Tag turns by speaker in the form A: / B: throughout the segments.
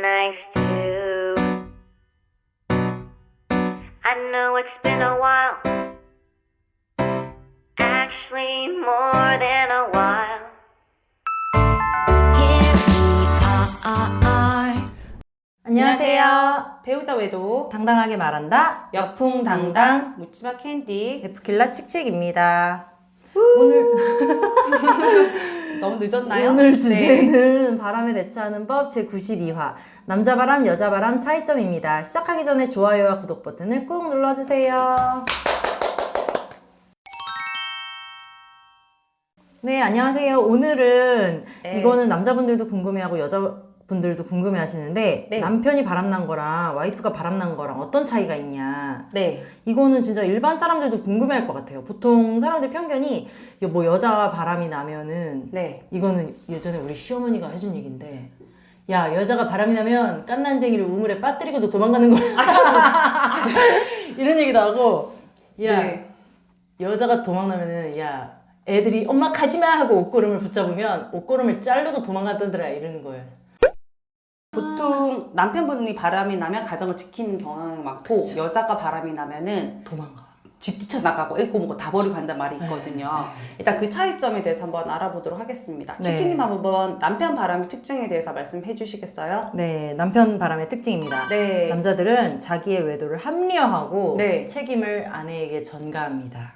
A: nice too. I know it's been a while, actually more than a while. Here we are.
B: 안녕하세요.
C: 배우자 외도
B: 당당하게 말한다.
C: 여풍당당 묻지마 캔디.
B: F킬라 칙칙입니다. 오늘
C: 너무 늦었나요?
B: 오늘 주제는 바람에 대처하는 법 제92화 남자 바람 여자 바람 차이점입니다. 시작하기 전에 좋아요와 구독 버튼을 꾹 눌러주세요. 네, 안녕하세요. 오늘은 이거는 남자분들도 궁금해하고 여자분들도 궁금해하시는데
C: 네.
B: 남편이 바람난 거랑 와이프가 바람난 거랑 어떤 차이가 있냐.
C: 네.
B: 이거는 진짜 일반 사람들도 궁금해할 것 같아요. 보통 사람들 편견이 뭐 여자가 바람이 나면은
C: 네.
B: 이거는 예전에 우리 시어머니가 해준 얘기인데 야 여자가 바람이 나면 깐난쟁이를 우물에 빠뜨리고 너 도망가는 거야. 이런 얘기도 하고 야
C: 네.
B: 여자가 도망나면은 야 애들이 엄마 가지마 하고 옷고름을 붙잡으면 옷고름을 자르고 도망가더라 이러는 거예요.
C: 보통 남편분이 바람이 나면 가정을 지키는 경향이 많고
B: 그치.
C: 여자가 바람이 나면은
B: 도망가.
C: 집 뛰쳐나가고 애고 뭐고 다 버리고 간단 말이 있거든요. 일단 그 차이점에 대해서 한번 알아보도록 하겠습니다.
B: 네.
C: 치킨님 한번 남편 바람의 특징에 대해서 말씀해 주시겠어요?
B: 네, 남편 바람의 특징입니다.
C: 네.
B: 남자들은 자기의 외도를 합리화하고
C: 네.
B: 책임을 아내에게 전가합니다.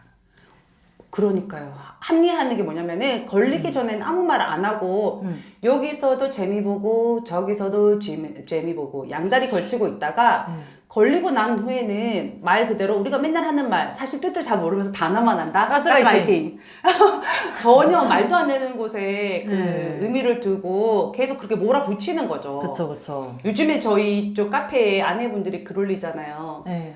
C: 그러니까요. 합리화하는 게 뭐냐면은 걸리기 전에는 아무 말 안 하고 여기서도 재미 보고 저기서도 재미 보고 양다리 걸치고 있다가 걸리고 난 후에는 말 그대로 우리가 맨날 하는 말 사실 뜻도 잘 모르면서 단어만 한다.
B: 가스라이팅.
C: 전혀 말도 안 되는 곳에 그
B: 네.
C: 의미를 두고 계속 그렇게 몰아붙이는 거죠.
B: 그쵸.
C: 요즘에 저희 쪽 카페에 아내분들이 글 올리잖아요.
B: 네.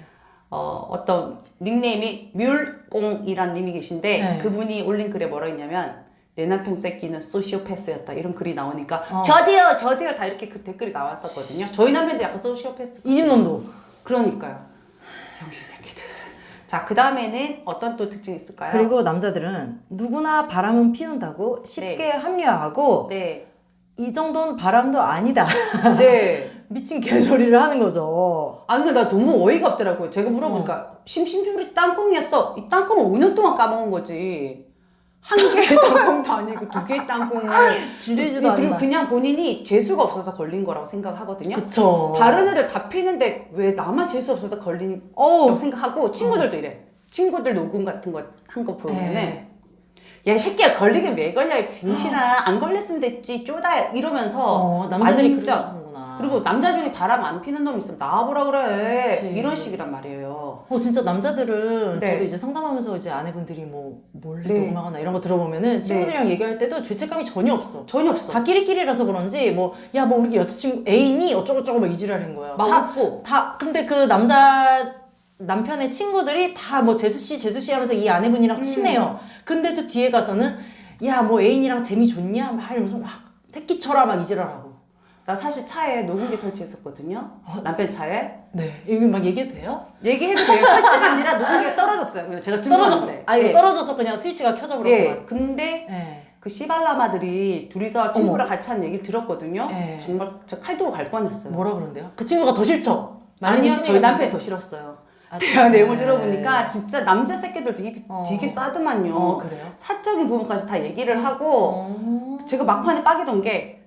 C: 어떤 닉네임이 뮬꽁이란 님이 계신데
B: 네.
C: 그분이 올린 글에 뭐라 했냐면 내 남편 새끼는 소시오패스였다 이런 글이 나오니까
B: 어.
C: 저도요 다 이렇게 그 댓글이 나왔었거든요. 저희 남편도 약간 소시오패스
B: 이 집 놈도.
C: 그러니까요. 병신 새끼들. 자, 그 다음에는 어떤 또 특징이 있을까요?
B: 그리고 남자들은 누구나 바람은 피운다고 쉽게 합리화하고
C: 네.
B: 이 정도는 바람도 아니다.
C: 네.
B: 미친 개소리를 하는 거죠.
C: 아 근데 나 너무 어이가 없더라고요. 제가 물어보니까 심심줄이 땅콩이었어. 이 땅콩을 5년 동안 까먹은 거지. 한 개의 땅콩도 아니고 두 개의 땅콩을
B: 질리지도
C: 그리고
B: 않나.
C: 그냥 본인이 재수가 없어서 걸린 거라고 생각하거든요.
B: 그쵸.
C: 다른 애들 다 피는데 왜 나만 재수 없어서 걸린 거라고 생각하고 친구들도 이래. 친구들 녹음 같은 거 한 거 보면은
B: 네.
C: 야, 이 새끼야, 걸리긴 왜 걸려? 이 병신아. 안 걸렸으면 됐지. 쪼다. 이러면서.
B: 남자들이
C: 완전.
B: 그러는구나.
C: 그리고 남자 중에 바람 안 피는 놈 있으면 나와보라 그래.
B: 그치.
C: 이런 식이란 말이에요.
B: 진짜 남자들은
C: 네.
B: 저도 이제 상담하면서 이제 아내분들이 뭐 몰래
C: 네.
B: 도망가나 이런 거 들어보면은 친구들이랑 얘기할 때도 죄책감이 전혀 없어.
C: 전혀 없어.
B: 다 끼리끼리라서 그런지 뭐 야 뭐 우리 여자친구 애인이 어쩌고저쩌고 막 이지랄인 거예요.
C: 막 웃고.
B: 다 근데 그 남편의 친구들이 다 뭐 재수씨 하면서 이 아내분이랑 친해요. 근데 또 뒤에 가서는 야 뭐 애인이랑 재미 좋냐 막 이러면서 막 새끼 쳐라 막 이지랄하고.
C: 나 사실 차에 녹음기 설치했었거든요. 남편 차에.
B: 네 이거 막 얘기해도 돼요?
C: 얘기해도 돼요. 설치가 아니라 녹음기가 떨어졌어요. 제가 들고 왔는데.
B: 아 이거
C: 네.
B: 떨어져서 그냥 스위치가 켜져
C: 예.
B: 버렸구만.
C: 근데
B: 네.
C: 그 씨발라마들이 둘이서 친구랑 같이 한 얘기를 들었거든요.
B: 네.
C: 정말 저 칼 들고 갈 뻔했어요.
B: 뭐라 그러는데요? 그 친구가 더 싫죠?
C: 아니요,
B: 많이
C: 저희 남편이 더 싫었어요. 대화 내용을 들어보니까 진짜 남자 새끼들도 입이 되게 싸더만요.
B: 그래요?
C: 사적인 부분까지 다 얘기를 하고 제가 막판에 빠기던 게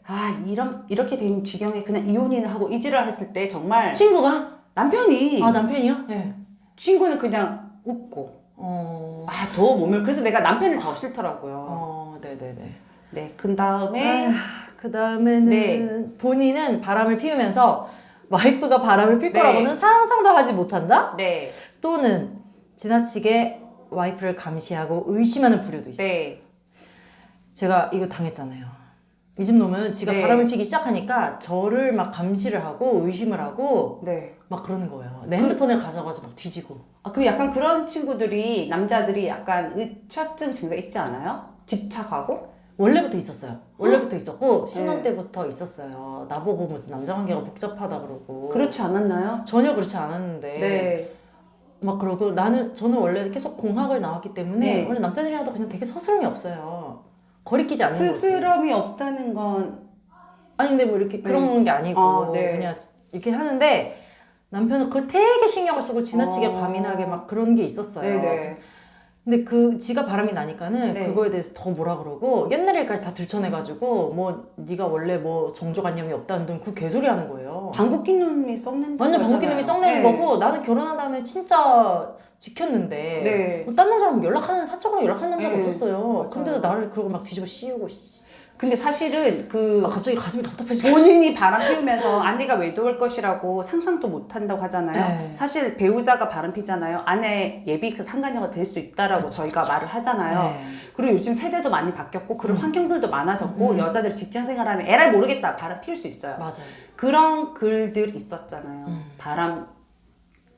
C: 이렇게 된 지경에 그냥 이혼이나 하고 이지랄 했을 때 정말
B: 친구가?
C: 남편이
B: 남편이요? 네.
C: 친구는 그냥 웃고 더 몸을 그래서 내가 남편을 더 싫더라고요.
B: 네네네.
C: 네, 그 다음에
B: 그 다음에는
C: 네.
B: 본인은 바람을 피우면서 와이프가 바람을 필
C: 네.
B: 거라고는 상상도 하지 못한다?
C: 네,
B: 또는 지나치게 와이프를 감시하고 의심하는 부류도 있어요.
C: 네,
B: 제가 이거 당했잖아요. 이 집 놈은 지가
C: 네.
B: 바람을 피기 시작하니까 저를 막 감시를 하고 의심을 하고
C: 네.
B: 막 그러는 거예요. 내 핸드폰을 가져가서 막 뒤지고.
C: 그 약간 그런 친구들이 남자들이 약간 의처증 증상 있지 않아요? 집착하고?
B: 원래부터 있었어요. 원래부터 있었고 신혼
C: 네.
B: 때부터 있었어요. 나보고 무슨 남자 관계가 복잡하다 그러고.
C: 그렇지 않았나요?
B: 전혀 그렇지 않았는데
C: 네.
B: 막 그러고 저는 원래 계속 공학을 나왔기 때문에
C: 네.
B: 원래 남자들이랑 도 그냥 되게 서스럼이 없어요. 거리 끼지 않는 거지.
C: 스스럼이 없다는 건
B: 아니 근데 뭐 이렇게 그런 게 아니고
C: 네.
B: 그냥 이렇게 하는데 남편은 그걸 되게 신경을 쓰고 지나치게 과민하게 막 그런 게 있었어요.
C: 네네.
B: 근데 그 지가 바람이 나니까는
C: 네.
B: 그거에 대해서 더 뭐라 그러고 옛날 일까지 다 들춰내가지고 뭐 네가 원래 뭐 정조관념이 없다는 둥 그 개소리 하는 거예요.
C: 방귀 낀 놈이 썩는
B: 완전 방귀 놈이 썩내는
C: 네.
B: 거고 나는 결혼한 다음에 진짜 지켰는데
C: 네.
B: 뭐 딴 남자랑 사적으로 연락하는 남자가
C: 네.
B: 없었어요.
C: 맞아요.
B: 근데도 나를 그러고 막 뒤집어 씌우고
C: 근데 사실은
B: 아, 갑자기 가슴이 답답해져.
C: 본인이 바람 피우면서 아내가 외도할 것이라고 상상도 못 한다고 하잖아요.
B: 네.
C: 사실 배우자가 바람 피잖아요. 아내 예비 상간녀가 될 수 있다라고 저희가 말을 하잖아요.
B: 네.
C: 그리고 요즘 세대도 많이 바뀌었고 그런 환경들도 많아졌고 여자들이 직장 생활하면 에라이 모르겠다 바람 피울 수 있어요.
B: 맞아요.
C: 그런 글들 있었잖아요.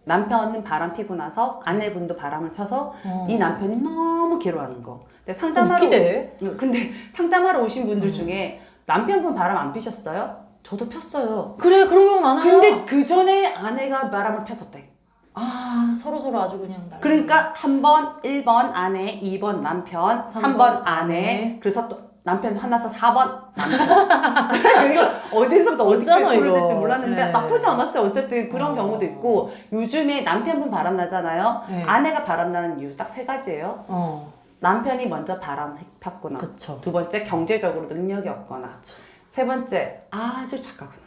C: 남편은 바람 피고 나서 아내분도 바람을 펴서 이 남편이 너무 괴로워하는 거. 근데
B: 웃기대.
C: 근데 상담하러 오신 분들 중에 남편분 바람 안 피셨어요? 저도 폈어요.
B: 그래 그런 경우 많아요.
C: 근데 그 전에 아내가 바람을 폈었대.
B: 아 서로 아주 그냥 날.
C: 그러니까 한 번 1번 아내, 2번 남편, 3번 아내. 그래서 또 남편 화나서 4번 남편. 이거 어디서부터 어디까지
B: 어쩌나,
C: 소리 될지
B: 이거.
C: 몰랐는데
B: 네.
C: 나쁘지 않았어요. 어쨌든 그런 경우도 있고 요즘에 남편분 바람 나잖아요.
B: 네.
C: 아내가 바람 나는 이유 딱 3가지예요. 남편이 먼저 바람 폈거나,
B: 그쵸.
C: 2번째 경제적으로 능력이 없거나,
B: 그쵸.
C: 3번째 아주 착하거나.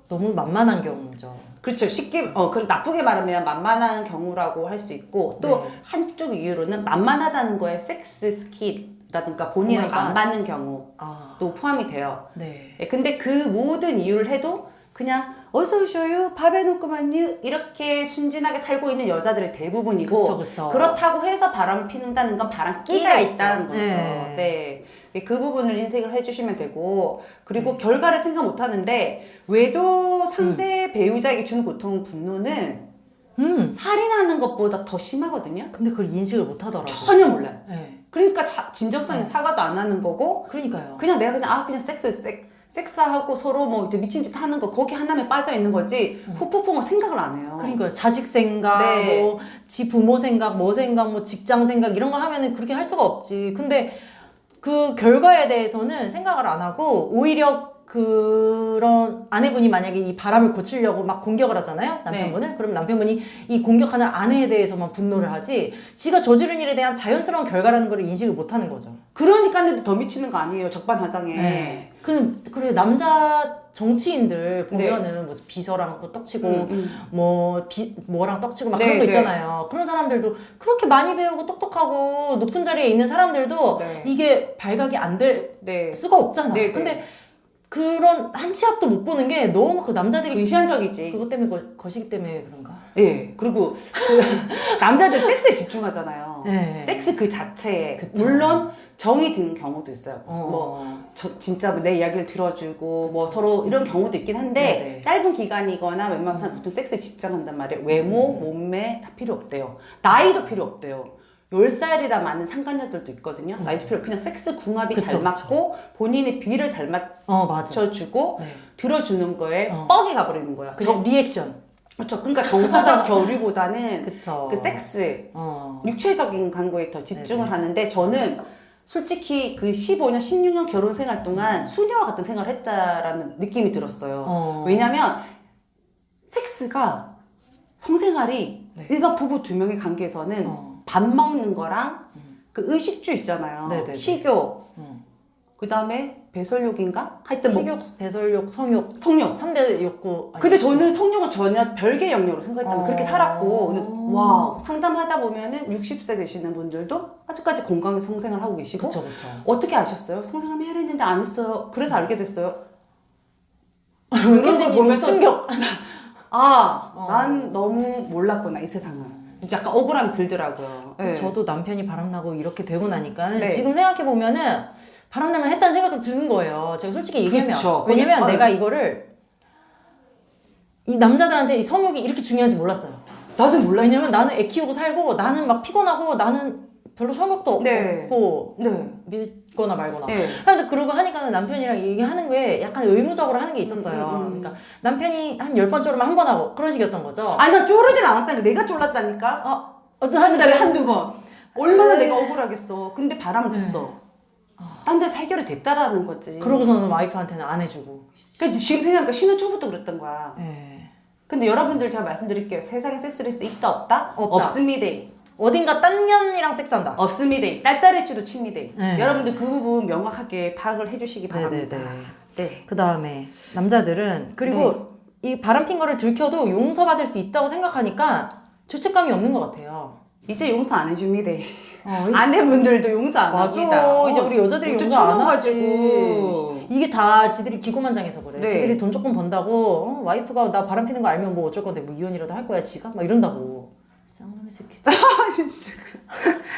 B: 너무 만만한 경우죠.
C: 그렇죠. 쉽게 그 나쁘게 말하면 만만한 경우라고 할 수 있고 또
B: 네.
C: 한쪽 이유로는 만만하다는 거에 섹스 스킬이라든가 본인을 안 받는 경우도 포함이 돼요.
B: 네.
C: 근데 그 모든 이유를 해도 그냥 어서 오셔요 밥 해놓고만요 이렇게 순진하게 살고 있는 여자들의 대부분이고
B: 그쵸.
C: 그렇다고 해서 바람을 피는다는 건 바람 끼가
B: 끼가
C: 있다는
B: 있죠.
C: 거죠. 네. 그 부분을 인식을 해주시면 되고 그리고 결과를 생각 못하는데 외도 상대 배우자에게 주는 고통 분노는 살인하는 것보다 더 심하거든요.
B: 근데 그걸 인식을 못 하더라고요.
C: 전혀 몰라요.
B: 네.
C: 그러니까 진정성인 사과도 안 하는 거고
B: 그러니까요.
C: 그냥 내가 그냥 섹스하고 서로 뭐 이제 미친 짓 하는 거 거기 하나에 빠져 있는 거지 후폭풍을 생각을 안 해요.
B: 그러니까요. 자식 생각,
C: 네.
B: 뭐 지 부모 생각, 뭐 생각, 뭐 직장 생각 이런 거 하면은 그렇게 할 수가 없지. 근데 그 결과에 대해서는 생각을 안 하고 오히려 그런 아내분이 만약에 이 바람을 고치려고 막 공격을 하잖아요 남편분을. 그럼 남편분이 이 공격하는 아내에 대해서만 분노를 하지 지가 저지른 일에 대한 자연스러운 결과라는 걸 인식을 못 하는 거죠.
C: 그러니까 더 미치는 거 아니에요 적반하장에.
B: 네. 그래 남자 정치인들 보면은 무슨 비서랑 뭐 떡치고 뭐랑 떡치고 막
C: 네,
B: 그런 거
C: 네.
B: 있잖아요. 그런 사람들도 그렇게 많이 배우고 똑똑하고 높은 자리에 있는 사람들도
C: 네.
B: 이게 발각이 안 될
C: 네.
B: 수가 없잖아.
C: 네, 네.
B: 근데 그런 한 치 앞도 못 보는 게 너무 그 남자들이
C: 의시한적이지.
B: 그것 때문에 거시기 때문에 그런가?
C: 예. 그리고 그 남자들 섹스에 집중하잖아요.
B: 네.
C: 섹스 그 자체에.
B: 그쵸.
C: 물론 정이 드는 경우도 있어요. 진짜 내 이야기를 들어주고 뭐 서로 이런 경우도 있긴 한데
B: 네네.
C: 짧은 기간이거나 웬만하면 사람 보통 섹스에 집중한단 말이에요. 외모, 몸매 다 필요 없대요. 나이도 필요 없대요. 10살이나 많은 상간녀들도 있거든요. 나이도 필요 그냥 섹스 궁합이
B: 그쵸,
C: 잘 맞고 본인의 비를 잘 맞춰주고
B: 네.
C: 들어주는 거에 뻑이 가버리는 거야.
B: 그냥 리액션.
C: 그렇죠. 그러니까 정서적 교류보다는
B: 그쵸.
C: 그 섹스,
B: 어.
C: 육체적인 관계에 더 집중을
B: 네네.
C: 하는데 저는 솔직히 그 15년, 16년 결혼 생활 동안 수녀와 같은 생활을 했다라는 느낌이 들었어요. 왜냐면 섹스가 성생활이
B: 네.
C: 일반 부부 2명의 관계에서는 밥 먹는 거랑 그 의식주 있잖아요.
B: 네네네.
C: 식욕, 그 다음에 배설욕인가? 하여튼 뭐
B: 식욕, 배설욕, 성욕,
C: 성욕.
B: 3대 욕구.
C: 근데 저는 성욕은 전혀 별개의 영역으로 생각했다면 그렇게 살았고 근데 와 상담하다 보면은 60세 되시는 분들도 아직까지 건강하게 성생활 하고 계시고
B: 그쵸.
C: 어떻게 아셨어요? 성생활 해야 했는데 안 했어요. 그래서 알게 됐어요.
B: 그런
C: 그런 걸 보면서
B: 충격.
C: 난 너무 몰랐구나 이 세상을. 약간 억울함이 들더라고요. 네.
B: 저도 남편이 바람나고 이렇게 되고 나니까
C: 네.
B: 지금 생각해보면은 바람나면 했다는 생각도 드는 거예요. 제가 솔직히 얘기하면.
C: 그쵸.
B: 왜냐면
C: 그냥,
B: 내가 이거를 이 남자들한테 이 성욕이 이렇게 중요한지 몰랐어요.
C: 나도 몰랐어요.
B: 왜냐면 나는 애 키우고 살고 나는 막 피곤하고 나는 별로 성욕도
C: 네.
B: 없고
C: 네.
B: 믿거나 말거나.
C: 네.
B: 그런데 그러고 하니까는 남편이랑 얘기하는 게 약간 의무적으로 하는 게 있었어요. 그러니까 남편이 한 10번 쪼르면 한 번 하고 그런 식이었던 거죠.
C: 아니 난 쪼르질 않았다니까. 내가 쫄랐다니까.
B: 한
C: 한 달에 한두 번. 얼마나
B: 네.
C: 내가 억울하겠어. 근데 바람을 폈어. 딴 데서 해결이 됐다라는 거지.
B: 그러고서는 와이프한테는 안 해주고.
C: 근데 지금 생각해보니까 신혼 초부터 그랬던 거야.
B: 예.
C: 근데 여러분들 제가 말씀드릴게요. 세상에 섹스레스 있다 없다?
B: 없다.
C: 없습니다.
B: 어딘가 딴 년이랑 섹스한다.
C: 없습니다. 딸딸일지도 칩니다.
B: 네.
C: 여러분들 그 부분 명확하게 파악을 해주시기 바랍니다.
B: 네네네.
C: 네.
B: 그 다음에 남자들은 그리고 이 바람핀 거를 들켜도 용서받을 수 있다고 생각하니까 죄책감이 없는 것 같아요.
C: 이제 용서 안 해줍니다.
B: 어,
C: 아내분들도 용서 안
B: 맞아.
C: 합니다.
B: 이제 우리 여자들이
C: 옷도
B: 용서 안
C: 쳐먹어가지고.
B: 하지. 이게 다 지들이 기고만장해서 그래.
C: 네.
B: 지들이 돈 조금 번다고 와이프가 나 바람 피는 거 알면 뭐 어쩔 건데 뭐 이혼이라도 할 거야 지가? 막 이런다고. 쌍놈의 새끼.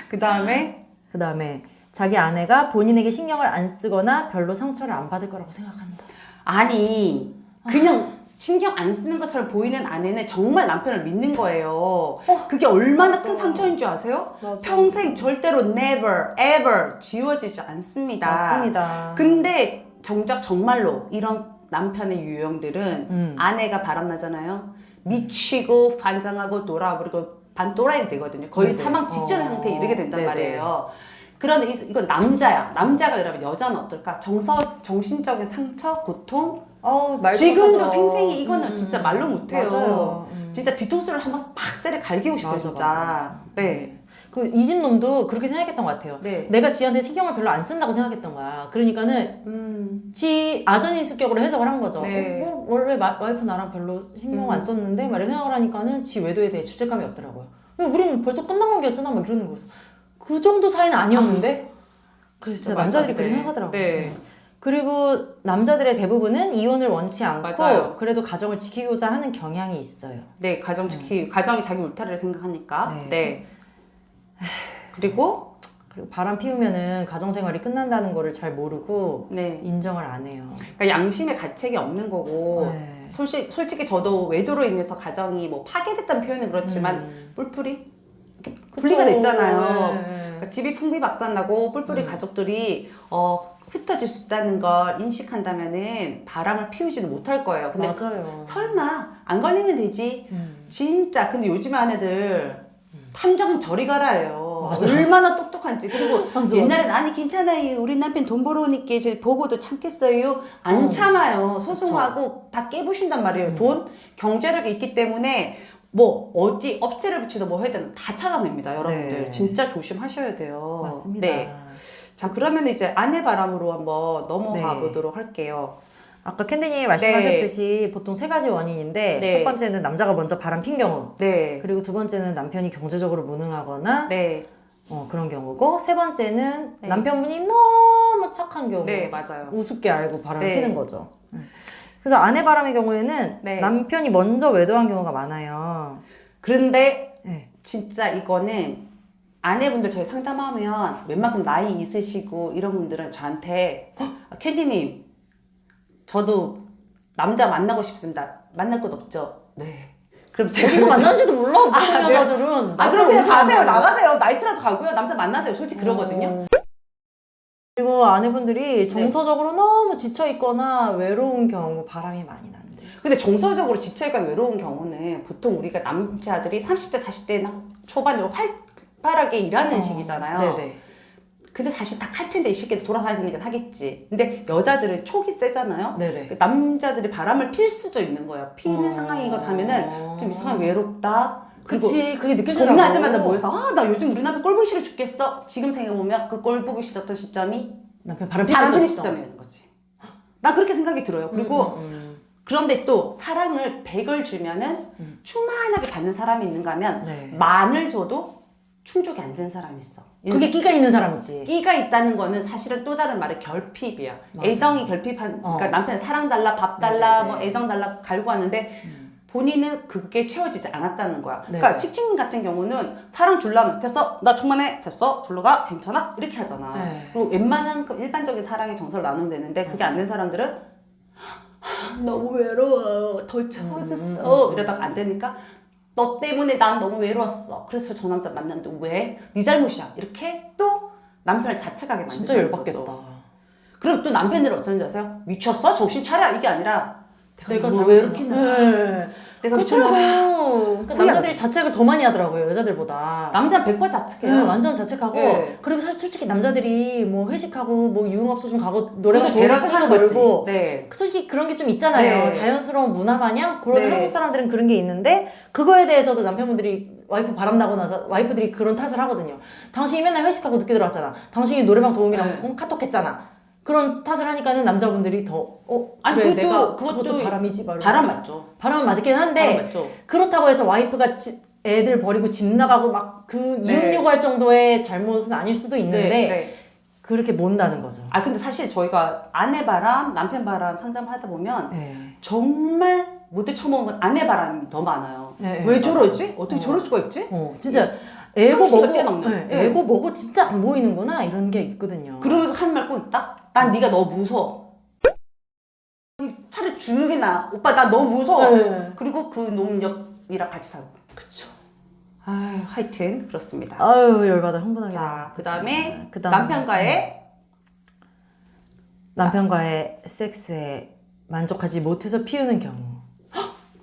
C: 그 다음에
B: 그 다음에 자기 아내가 본인에게 신경을 안 쓰거나 별로 상처를 안 받을 거라고 생각한다.
C: 아니 그냥 신경 안 쓰는 것처럼 보이는 아내는 정말 남편을 믿는 거예요. 그게 얼마나 큰 상처인 줄 아세요?
B: 맞아.
C: 평생 절대로 never ever 지워지지 않습니다.
B: 맞습니다.
C: 근데 정작 정말로 이런 남편의 유형들은 아내가 바람나잖아요. 미치고 반장하고 돌아버리고 반또라이가 되거든요. 거의
B: 네네.
C: 사망 직전의 상태에 이르게 된단
B: 네네.
C: 말이에요. 그런데 이건 남자야. 남자가 이러면 여자는 어떨까? 정신적인 상처, 고통.
B: 말도
C: 지금도
B: 못하죠.
C: 생생히 이거는 진짜 말로 못해요.
B: 맞아요.
C: 진짜 뒤통수를 한번 팍 세를 갈기고 싶어요,
B: 맞아,
C: 진짜.
B: 맞아.
C: 네.
B: 그 이 집 놈도 그렇게 생각했던 것 같아요.
C: 네.
B: 내가 지한테 신경을 별로 안 쓴다고 생각했던 거야. 그러니까는 지 아전인수격으로 해석을 한 거죠.
C: 네.
B: 원래 와이프 나랑 별로 신경 안 썼는데 막 이렇게 생각을 하니까는 지 외도에 대해 죄책감이 없더라고요. 우리는 벌써 끝난 관계였잖아 막 이러는 거예요. 그 정도 사이는 아니었는데 그래서 진짜 남자들이 그렇게 생각하더라고요.
C: 네.
B: 그리고 남자들의 대부분은 이혼을 원치 않고
C: 맞아요.
B: 그래도 가정을 지키고자 하는 경향이 있어요.
C: 네, 가정이 자기 울타리를 생각하니까.
B: 네.
C: 네. 그리고
B: 그리고 바람 피우면은 가정생활이 끝난다는 거를 잘 모르고
C: 네.
B: 인정을 안 해요.
C: 그러니까 양심의 가책이 없는 거고
B: 네.
C: 솔직히 저도 외도로 인해서 가정이 뭐 파괴됐다는 표현은 그렇지만 뿔뿔이 이렇게 분리가 됐잖아요.
B: 네.
C: 그러니까 집이 풍비박산나고 뿔뿔이 가족들이 흩어질 수 있다는 걸 인식한다면은 바람을 피우지는 못할 거예요. 근데
B: 맞아요.
C: 설마 안 걸리면 되지. 진짜 근데 요즘 아내들 탐정 저리 가라예요.
B: 맞아.
C: 얼마나 똑똑한지. 그리고
B: 맞아.
C: 옛날엔 아니 괜찮아요. 우리 남편 돈 벌어오니까 이제 보고도 참겠어요. 안 참아요. 소송하고 다 깨부신단 말이에요. 돈, 경제력이 있기 때문에 뭐 어디 업체를 붙이든 뭐 해야 되나 다 찾아냅니다. 여러분들.
B: 네.
C: 진짜 조심하셔야 돼요.
B: 맞습니다.
C: 네. 자 그러면 이제 아내 바람으로 한번 넘어가
B: 네.
C: 보도록 할게요.
B: 아까 캔디님이 말씀하셨듯이 보통 세 가지 원인인데
C: 네.
B: 첫 번째는 남자가 먼저 바람 핀 경우,
C: 네.
B: 그리고 두 번째는 남편이 경제적으로 무능하거나
C: 네.
B: 그런 경우고, 세 번째는
C: 네.
B: 남편분이 너무 착한 경우,
C: 네, 맞아요.
B: 우습게 알고 바람
C: 네.
B: 피는 거죠. 그래서 아내 바람의 경우에는
C: 네.
B: 남편이 먼저 외도한 경우가 많아요.
C: 그런데
B: 네.
C: 진짜 이거는 아내분들 저희 상담하면 웬만큼 나이 있으시고 이런 분들은 저한테 캔디님 저도 남자 만나고 싶습니다. 만날 곳 없죠? 네. 그럼 제가
B: 어디서 만난지도 몰라. 모르는
C: 네.
B: 여자들은.
C: 그럼 그냥
B: 남자를
C: 가세요.
B: 어디서
C: 나가세요. 나이트라도 가고요. 남자 만나세요. 솔직히 그러거든요.
B: 그리고 아내분들이 정서적으로 너무 지쳐있거나 외로운 경우 바람이 많이 난대요.
C: 근데 정서적으로 지체가 외로운 경우는 보통 우리가 남자들이 30대, 40대 초반으로 활발하게 일하는 시기잖아요.
B: 네네.
C: 근데 사실 다 칼텐데 이 시기에 돌아다니긴 하겠지. 근데 여자들은 촉이 세잖아요.
B: 네네.
C: 그 남자들이 바람을 필 수도 있는 거예요. 피는 상황이거나 하면은 좀 이상하게 외롭다. 그리고
B: 그치, 그게 느껴지더라고.
C: 겁나지만 나 모여서 나 요즘 우리 남편 꼴 보기 싫어 죽겠어. 지금 생각해보면 그 꼴 보기 싫었던 시점이
B: 남편 바람
C: 바람 피는
B: 시점.
C: 시점이라는 거지. 나 그렇게 생각이 들어요. 그리고 그런데 또 사랑을 100을 주면은 충만하게 받는 사람이 있는가 하면
B: 네.
C: 만을 줘도 충족이 안 된 사람이 있어.
B: 그게 끼가 있는 사람이지.
C: 끼가 있다는 거는 사실은 또 다른 말의 결핍이야.
B: 맞아.
C: 애정이 결핍한, 그러니까 남편 사랑 달라, 밥 달라,
B: 네네네.
C: 뭐 애정 달라 갈고 하는데 본인은 그게 채워지지 않았다는 거야.
B: 네네.
C: 그러니까 칙칙님 같은 경우는 사랑 줄라면 됐어, 나 충만해, 됐어, 졸로 가, 괜찮아 이렇게 하잖아.
B: 네.
C: 그리고 웬만한 그 일반적인 사랑의 정서를 나누면 되는데 그게 안 된 사람들은 너무 외로워, 더 채워졌어 이러다가 안 되니까. 너 때문에 난 너무 외로웠어. 그래서 저 남자 만났는데 왜? 네 잘못이야. 이렇게 또 남편을 자책하게 만드는
B: 진짜 열받겠다.
C: 거죠. 그럼 또 남편들은 어쩌는지 아세요? 미쳤어? 정신 차려? 이게 아니라 내가
B: 내가
C: 너무 왜 이렇게
B: 네.
C: 내가 미쳤나 봐.
B: 그렇더라고. 그러니까 남자들이 자책을 더 많이 하더라고요, 여자들보다.
C: 남자 100% 자책해요.
B: 완전 자책하고.
C: 네.
B: 그리고 사실 솔직히 남자들이 뭐 회식하고 뭐 유흥업소 좀 가고 노래방
C: 그것도 제라스 하는 거지.
B: 놀고.
C: 네.
B: 솔직히 그런 게 좀 있잖아요.
C: 네.
B: 자연스러운 문화 마냥 그런
C: 네.
B: 한국 사람들은 그런 게 있는데 그거에 대해서도 남편분들이 와이프 바람나고 나서 와이프들이 그런 탓을 하거든요. 당신이 맨날 회식하고 늦게 들어왔잖아. 당신이 노래방 도우미랑
C: 네.
B: 카톡했잖아. 그런 탓을 하니까는 남자분들이 더
C: 아니,
B: 그래,
C: 그것도
B: 그것도 바람이지 말고.
C: 바람 맞죠.
B: 바람은 맞긴 한데
C: 바람 맞죠.
B: 그렇다고 해서 와이프가 애들 버리고 집 나가고 막 그
C: 네.
B: 이혼 요구할 정도의 잘못은 아닐 수도 있는데
C: 네.
B: 그렇게 못나는 거죠.
C: 아 근데 사실 저희가 아내 바람, 남편 바람 상담하다 보면
B: 네.
C: 정말 못돼 처먹은 건 아내 바람이 더 많아요.
B: 네,
C: 왜
B: 네,
C: 저러지? 어떻게 저럴 수가 있지?
B: 진짜 애고
C: 30을
B: 뭐고
C: 뛰어넘는.
B: 네, 애고 뭐고 진짜 안 보이는구나 이런 게 있거든요.
C: 그러면서 하는 말 꼭 있다? 난 네가 너무 무서워. 차라리 죽는 게 나아. 오빠 나 너무 무서워.
B: 네.
C: 그리고 그 놈이랑 같이 살고.
B: 그쵸.
C: 아 하여튼 그렇습니다.
B: 아유 열받아 흥분하게.
C: 자, 그 다음에
B: 그다음
C: 남편과의
B: 섹스에 만족하지 못해서 피우는 경우.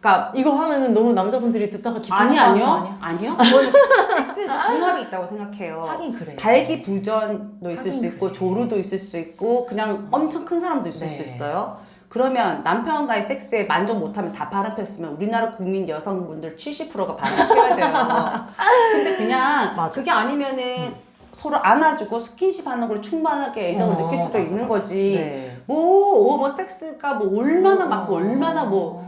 C: 그러니까
B: 이거 하면은 너무 남자분들이 듣다가 기분이
C: 아니요. 그건 섹스 궁합이 있다고 생각해요.
B: 하긴 그래.
C: 발기부전도 있을 수
B: 하긴
C: 있고
B: 그래.
C: 조루도 있을 수 있고 그냥 엄청 큰 사람도 있을
B: 네.
C: 수 있어요. 그러면 남편과의 섹스에 만족 못하면 다 바람 폈으면 우리나라 국민 여성분들 70%가 바람 펴야 돼요. 근데 그냥
B: 맞아.
C: 그게 아니면은 서로 안아주고 스킨십 하는 걸 충분하게 애정을 느낄 수도
B: 맞아,
C: 있는
B: 맞아.
C: 거지.
B: 네.
C: 뭐 섹스가 뭐 얼마나 맞고 얼마나 뭐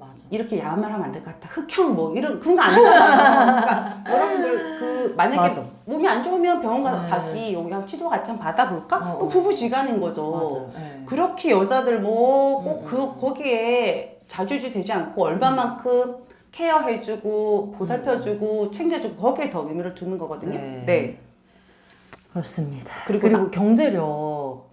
B: 맞아.
C: 이렇게 야한 말 하면 안 될 것 같아. 흑형 뭐 이런 그런 거 아니잖아요. 그러니까 여러분들 그 만약에
B: 맞아.
C: 몸이 안 좋으면 병원 가서
B: 네.
C: 자기 용량 치료 같이 한번 받아볼까?
B: 어,
C: 그 부부지간인 거죠.
B: 맞아. 네.
C: 그렇게 여자들 뭐 꼭 거기에 자주지 되지 않고 얼마만큼 케어해주고 보살펴주고 챙겨주고 거기에 더 의미를 두는 거거든요.
B: 네.
C: 네.
B: 그렇습니다.
C: 그리고
B: 그리고 경제력.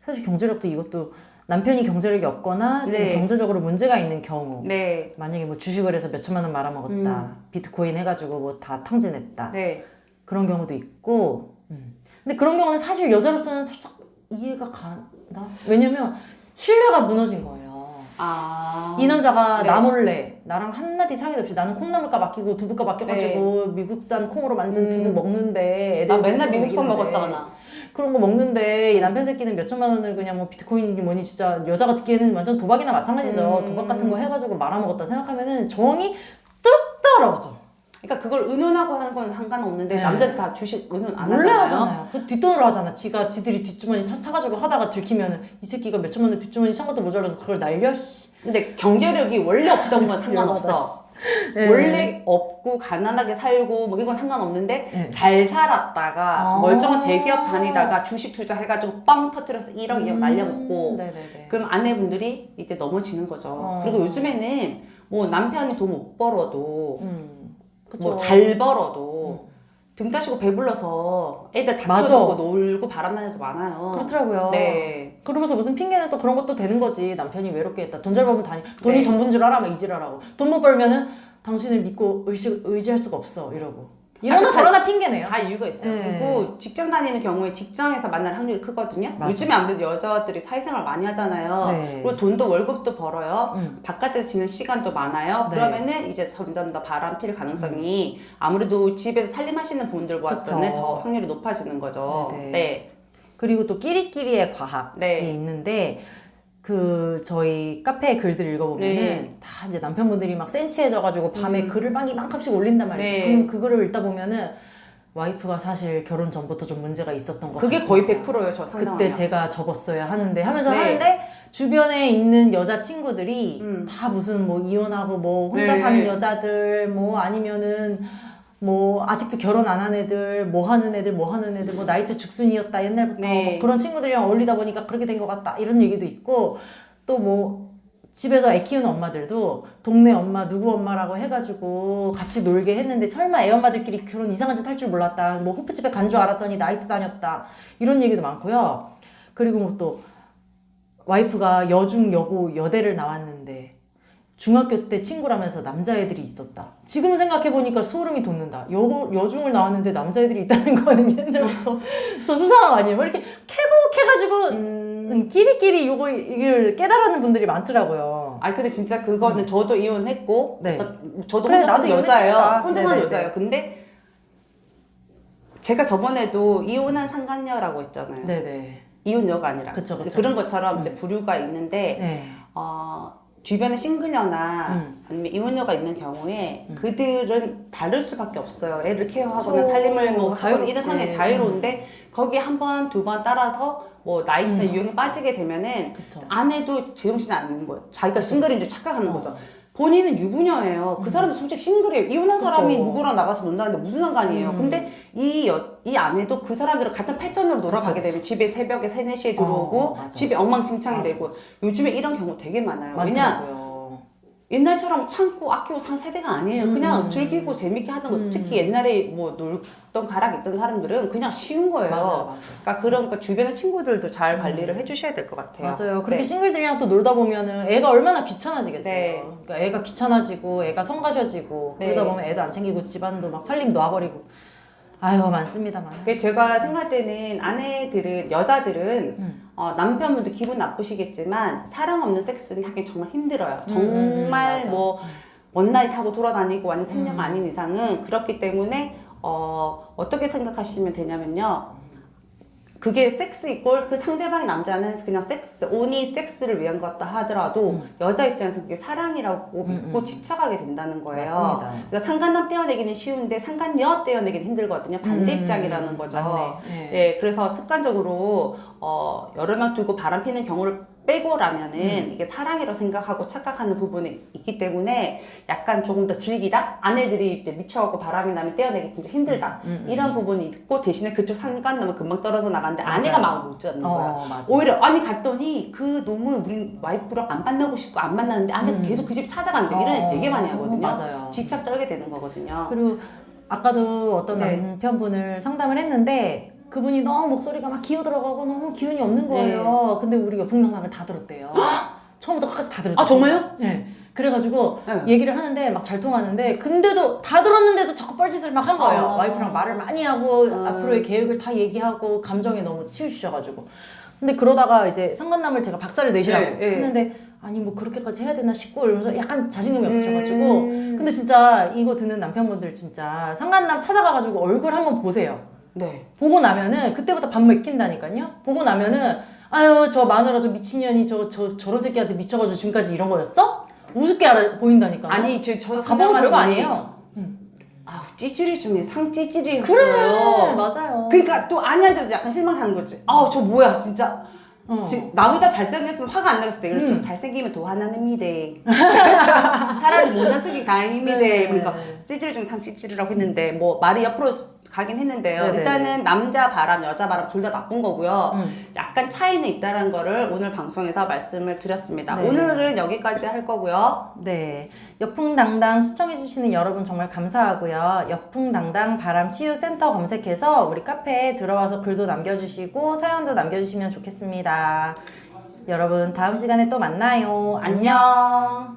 B: 사실 경제력도 이것도 남편이 경제력이 없거나 좀
C: 네.
B: 경제적으로 문제가 있는 경우.
C: 네.
B: 만약에 뭐 주식을 해서 몇 천만 원 말아먹었다. 비트코인 해가지고 뭐 다 탕진했다.
C: 네.
B: 그런 경우도 있고. 근데 그런 경우는 사실 여자로서는 살짝 이해가 간다. 왜냐면 신뢰가 무너진 거예요.
C: 아.
B: 이 남자가
C: 네.
B: 나 몰래 나랑 한마디 상의도 없이 나는 콩나물값 아끼고 두부값 아껴가지고 미국산 콩으로 만든 두부 먹는데 애들
C: 나 맨날 미국산
B: 먹이는데
C: 먹었잖아.
B: 그런 거 먹는데 이 남편 새끼는 몇 천만 원을 그냥 뭐 비트코인이니 뭐니 진짜 여자가 듣기에는 완전 도박이나 마찬가지죠. 도박 같은 거 해가지고 말아먹었다 생각하면은 정이 뚝 떨어져.
C: 그러니까 그걸 의논하고 하는 건 상관없는데
B: 네.
C: 남자들 다 주식 의논 안
B: 몰래
C: 하잖아요.
B: 하잖아요. 그 뒷돈으로 하잖아. 지들이 뒷주머니 차가지고 하다가 들키면은 이 새끼가 몇 천만 원 뒷주머니 찬 것도 모자라서 그걸 날려. 씨.
C: 근데 경제력이 원래 없던 건 상관없어.
B: 네.
C: 원래 없고 가난하게 살고 뭐 이건 상관없는데
B: 네.
C: 잘 살았다가
B: 아.
C: 멀쩡한 대기업 다니다가 주식 투자해가지고 빵 터트려서 1억 2억 날려먹고
B: 네네네.
C: 그럼 아내분들이 이제 넘어지는 거죠. 그리고
B: 어.
C: 요즘에는 뭐 남편이 돈 못 벌어도
B: 그쵸.
C: 뭐 잘 벌어도 등 따시고 배불러서 애들 다
B: 맞아.
C: 키워놓고 놀고 바람나는 여자 많아요.
B: 그렇더라고요.
C: 네.
B: 그러면서 무슨 핑계는 또 그런 것도 되는 거지. 남편이 외롭게 했다. 돈 잘 벌면 돈이
C: 네.
B: 전부인 줄 알아? 막 이지랄하고. 돈 못 벌면은 당신을 믿고 의지할 수가 없어. 이러고. 이러나 저러나 핑계네요.
C: 다 이유가 있어요.
B: 네.
C: 그리고 직장 다니는 경우에 직장에서 만날 확률이 크거든요.
B: 맞아.
C: 요즘에 아무래도 여자들이 사회생활 많이 하잖아요.
B: 네.
C: 그리고 돈도 월급도 벌어요. 바깥에서 지는 시간도 많아요.
B: 네.
C: 그러면은 이제 점점 더 바람 필 가능성이 아무래도 집에서 살림하시는 분들보다는
B: 그쵸.
C: 더 확률이 높아지는 거죠.
B: 네네.
C: 네.
B: 그리고 또 끼리끼리의 과학이
C: 네.
B: 있는데 그 저희 카페 글들 읽어보면은
C: 네.
B: 다 이제 남편분들이 막 센치해져가지고 밤에 글을 막 이만큼씩 올린단 말이지.
C: 네.
B: 그럼 그거를 읽다 보면은 와이프가 사실 결혼 전부터 좀 문제가 있었던 것
C: 그게
B: 같습니다.
C: 거의 100%예요. 저 상담하면.
B: 그때 제가 접었어야 하는데 하면서
C: 네.
B: 하는데 주변에 있는 여자 친구들이 다 무슨 뭐 이혼하고 뭐 혼자
C: 네.
B: 사는 여자들 뭐 아니면은 뭐 아직도 결혼 안 한 애들 뭐 하는 애들 뭐 나이트 죽순이었다 옛날부터
C: 네.
B: 뭐 그런 친구들이랑 어울리다 보니까 그렇게 된 것 같다 이런 얘기도 있고 또 뭐 집에서 애 키우는 엄마들도 동네 엄마 누구 엄마라고 해가지고 같이 놀게 했는데 설마 애 엄마들끼리 그런 이상한 짓 할 줄 몰랐다 뭐 호프집에 간 줄 알았더니 나이트 다녔다 이런 얘기도 많고요. 그리고 뭐 또 와이프가 여중 여고 여대를 나왔는데 중학교 때 친구라면서 남자애들이 있었다. 지금 생각해보니까 소름이 돋는다. 여중을 나왔는데 남자애들이 있다는 거는 옛날부터 저 수상한 거 아니에요? 뭐 이렇게 캐고 캐가지고 끼리끼리 이걸 깨달았는 분들이 많더라고요.
C: 아니 근데 진짜 그거는 저도 이혼했고
B: 네.
C: 저도
B: 그래,
C: 혼자 사는
B: 나도
C: 여자예요.
B: 이혼했으니까.
C: 혼자 사는
B: 네네네.
C: 여자예요. 근데 제가 저번에도 이혼한 상간녀라고 했잖아요.
B: 네네.
C: 이혼녀가 아니라
B: 그쵸,
C: 런
B: 그쵸.
C: 것처럼 이제 부류가 있는데
B: 네.
C: 주변에 싱글녀나 아니면 이혼녀가 있는 경우에 그들은 다를 수밖에 없어요. 애를 케어하거나
B: 그쵸.
C: 살림을 뭐 하거나
B: 자유롭지.
C: 이런 상황에 자유로운데 거기에 한 번, 두 번 따라서 뭐 나이트나 유형에 빠지게 되면은
B: 그쵸.
C: 아내도 제정신이 않는 거예요. 자기가 싱글인 줄 착각하는
B: 어.
C: 거죠. 본인은 유부녀예요. 그 사람도 솔직히 싱글이에요. 이혼한 사람이
B: 그쵸.
C: 누구랑 나가서 논다는데 무슨 상관이에요. 근데 이 아내도 그 사람들은 같은 패턴으로 놀아가게
B: 그쵸.
C: 되면 집에 새벽에 3, 4시에 들어오고
B: 맞아.
C: 집에 엉망진창이
B: 맞아.
C: 되고 요즘에 이런 경우 되게 많아요. 왜냐?
B: 많더라고요.
C: 옛날처럼 참고 아끼고 산 세대가 아니에요. 그냥 즐기고 재밌게 하는 거. 특히 옛날에 뭐 놀던 가락 있던 사람들은 그냥 쉬운 거예요.
B: 맞아요.
C: 그러니까 그런 주변의 친구들도 잘 관리를 해주셔야 될 것 같아요.
B: 맞아요. 그렇게
C: 네.
B: 싱글들이랑 또 놀다 보면은 애가 얼마나 귀찮아지겠어요.
C: 네.
B: 그러니까 애가 귀찮아지고 애가 성가셔지고
C: 네.
B: 그러다 보면 애도 안 챙기고 집안도 막 살림 놔버리고 아유 많습니다.
C: 그 제가 생각할 때는 아내들은 여자들은 남편분도 기분 나쁘시겠지만 사랑 없는 섹스는 하긴 정말 힘들어요. 정말
B: 맞아.
C: 뭐 원나잇 하고 돌아다니고 완전 생녀가 아닌 이상은 그렇기 때문에 어떻게 생각하시면 되냐면요. 그게 섹스 이꼴 그 상대방의 남자는 그냥 섹스, 온이 섹스를 위한 것 같다 하더라도 여자 입장에서 그게 사랑이라고 믿고 집착하게 된다는 거예요.
B: 맞습니다.
C: 그러니까 상간남 떼어내기는 쉬운데 상간녀 떼어내기는 힘들거든요. 반대 입장이라는 거죠.
B: 맞네. 네.
C: 예, 그래서 습관적으로 여러 명 두고 바람 피는 경우를 빼고라면은 이게 사랑이라고 생각하고 착각하는 부분이 있기 때문에 약간 조금 더 즐기다 아내들이 이제 미쳐갖고 바람이 나면 떼어내기 진짜 힘들다 이런 부분이 있고 대신에 그쪽 상간남은 금방 떨어져 나가는데 아내가 마음을 못 잡는 거야.
B: 맞아.
C: 오히려 아니 갔더니 그 너무 우린 와이프랑 안 만나고 싶고 안 만나는데 아내가 계속 그 집 찾아간대 이런 애 되게 많이 하거든요.
B: 맞아요.
C: 집착 떨게 되는 거거든요.
B: 그리고 아까도 어떤
C: 네.
B: 남편분을 상담을 했는데 그분이 너무 목소리가 막 기어 들어가고 너무 기운이 없는 거예요. 근데 우리 여풍당당을 다 들었대요. 처음부터 끝까지 다 들었대요.
C: 아 정말요?
B: 네. 그래가지고
C: 네.
B: 얘기를 하는데 막 잘 통하는데 근데도 다 들었는데도 자꾸 뻘짓을 막 한 거예요. 와이프랑 말을 많이 하고 앞으로의 계획을 다 얘기하고 감정에 너무 치우치셔가지고 근데 그러다가 이제 상간남을 제가 박살을 내시라고
C: 네, 네.
B: 했는데 아니 뭐 그렇게까지 해야 되나 싶고 이러면서 약간 자신감이 없으셔가지고 근데 진짜 이거 듣는 남편분들 진짜 상간남 찾아가가지고 얼굴 한번 보세요.
C: 네.
B: 보고 나면은 그때부터 밥 먹힌다니까요. 보고 나면은 아유 저 마누라 저 미친년이 저런 새끼한테 미쳐가지고 지금까지 이런 거였어? 우습게 보인다니까.
C: 아니 저
B: 가보면 별거 아니에요.
C: 아 찌질이 중에 상찌질이었어요.
B: 그래 맞아요.
C: 그러니까 또 아니한테도 약간 실망하는 거지. 아 저 뭐야 진짜. 나보다 잘생겼으면 화가 안 나겠을 때 그렇죠. 잘생기면 더 화나는미대. 차라리 못났으니 다행입니다.
B: 네.
C: 그러니까 찌질 중에 상찌질이라고 했는데 뭐 말이 옆으로 가긴 했는데요.
B: 네네네.
C: 일단은 남자 바람, 여자 바람 둘 다 나쁜 거고요. 약간 차이는 있다는 거를 오늘 방송에서 말씀을 드렸습니다.
B: 네.
C: 오늘은 여기까지 할 거고요.
B: 네. 여풍당당 시청해주시는 여러분 정말 감사하고요. 여풍당당 바람치유센터 검색해서 우리 카페에 들어와서 글도 남겨주시고 사연도 남겨주시면 좋겠습니다. 여러분 다음 시간에 또 만나요. 안녕.
C: 안녕.